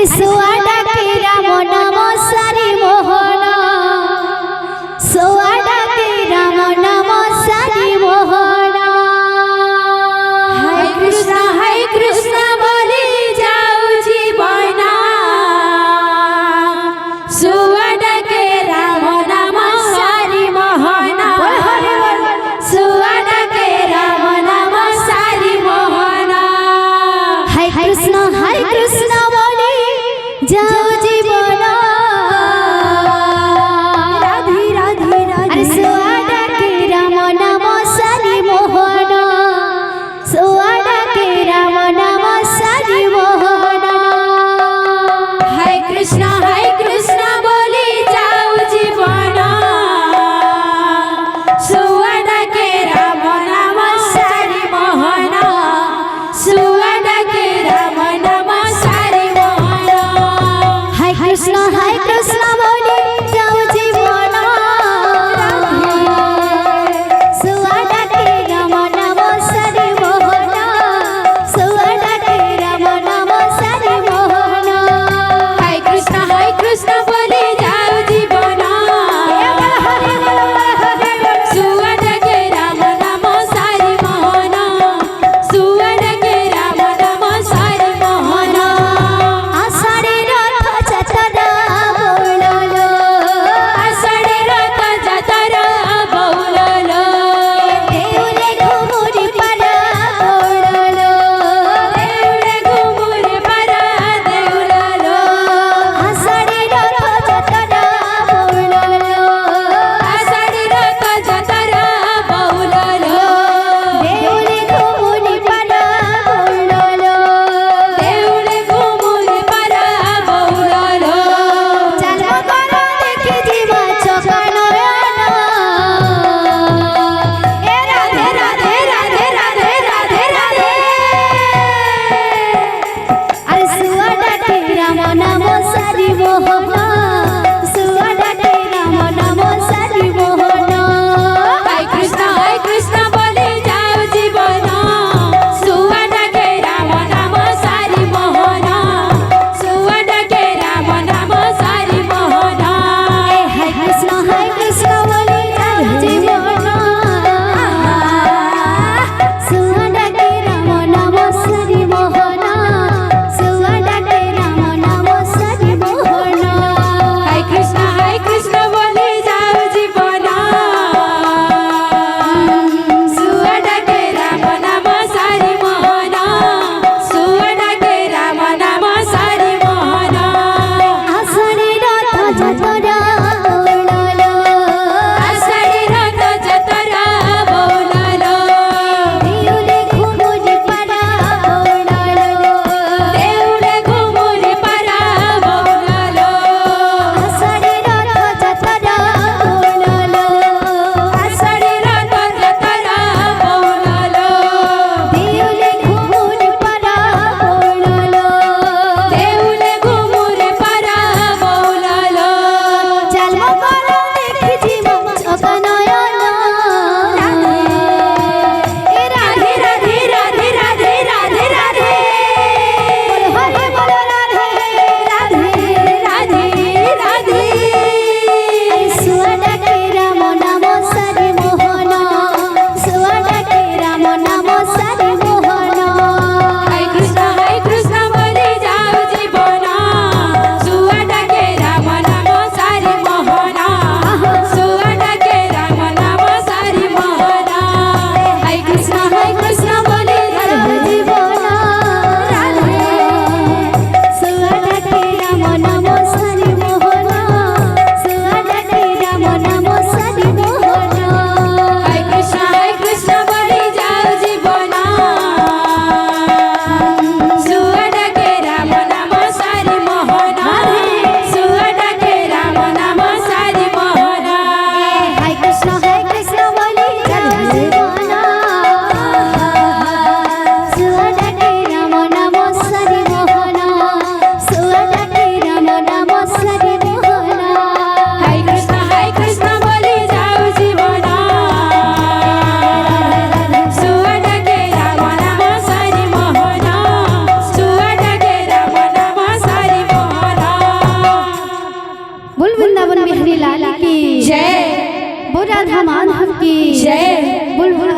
अरे सुआडा के राम नाम सारी मोहन सुआडा के राम नाम सारी मोहन हरे कृष्ण बोली जाऊ जीवन सुआडा के राम नाम सारी मोहन सुआडा के राम नाम सारी मोहन हरे कृष्ण बोली जाओ जीवन राधे राधे अरे सुआडा के राम नाम सारी मोहन सुआडा के राम नाम सारी मोहन हरे कृष्ण बोली जाऊ जीवन सुआडा के राम नाम सारी मोहन सुआडा के राम नाम सारी मोहन हरे कृष्ण बोली जाओ जीवन सुआडा के राम नाम सारी मोहन सुआडा के राम नाम सारी मोहन हरे कृष्ण बोली जाऊ जीवन सुआडा के राम नाम सारी मोहन सुआडा के राम नाम सारी मोहन आषाढ़े रथ जतरा बोललो आषाढे रथ जतरा बौललो देउले घुमुरी पारा बोललो देउळे घुमुरे परा देउललो आषाढ़े रथ जतरा बोललो आषाढे रथ जतरा बौललो देउले घुमुरी पारा बोललो देउळे घुमुरे परा बौललो चालो करो देखि जीवा चकनयन ए राधे राधे राधे राधे राधे राधे अरे सुआडा के राम नाम सारी मोहन सुआडा के राम नाम सारी मोहन हरे कृष्ण बोले जाऊ जीवन सुआडा के राम नाम सारी मोहन सुआडा के राम नाम सारी मोहन हरे कृष्ण बोले जाओ जीवन सुआडा के राम नाम सारी मोहन सुआडा के राम नाम सारी मोहन लाल की जय बोल राधा माधव की जय बुलबुल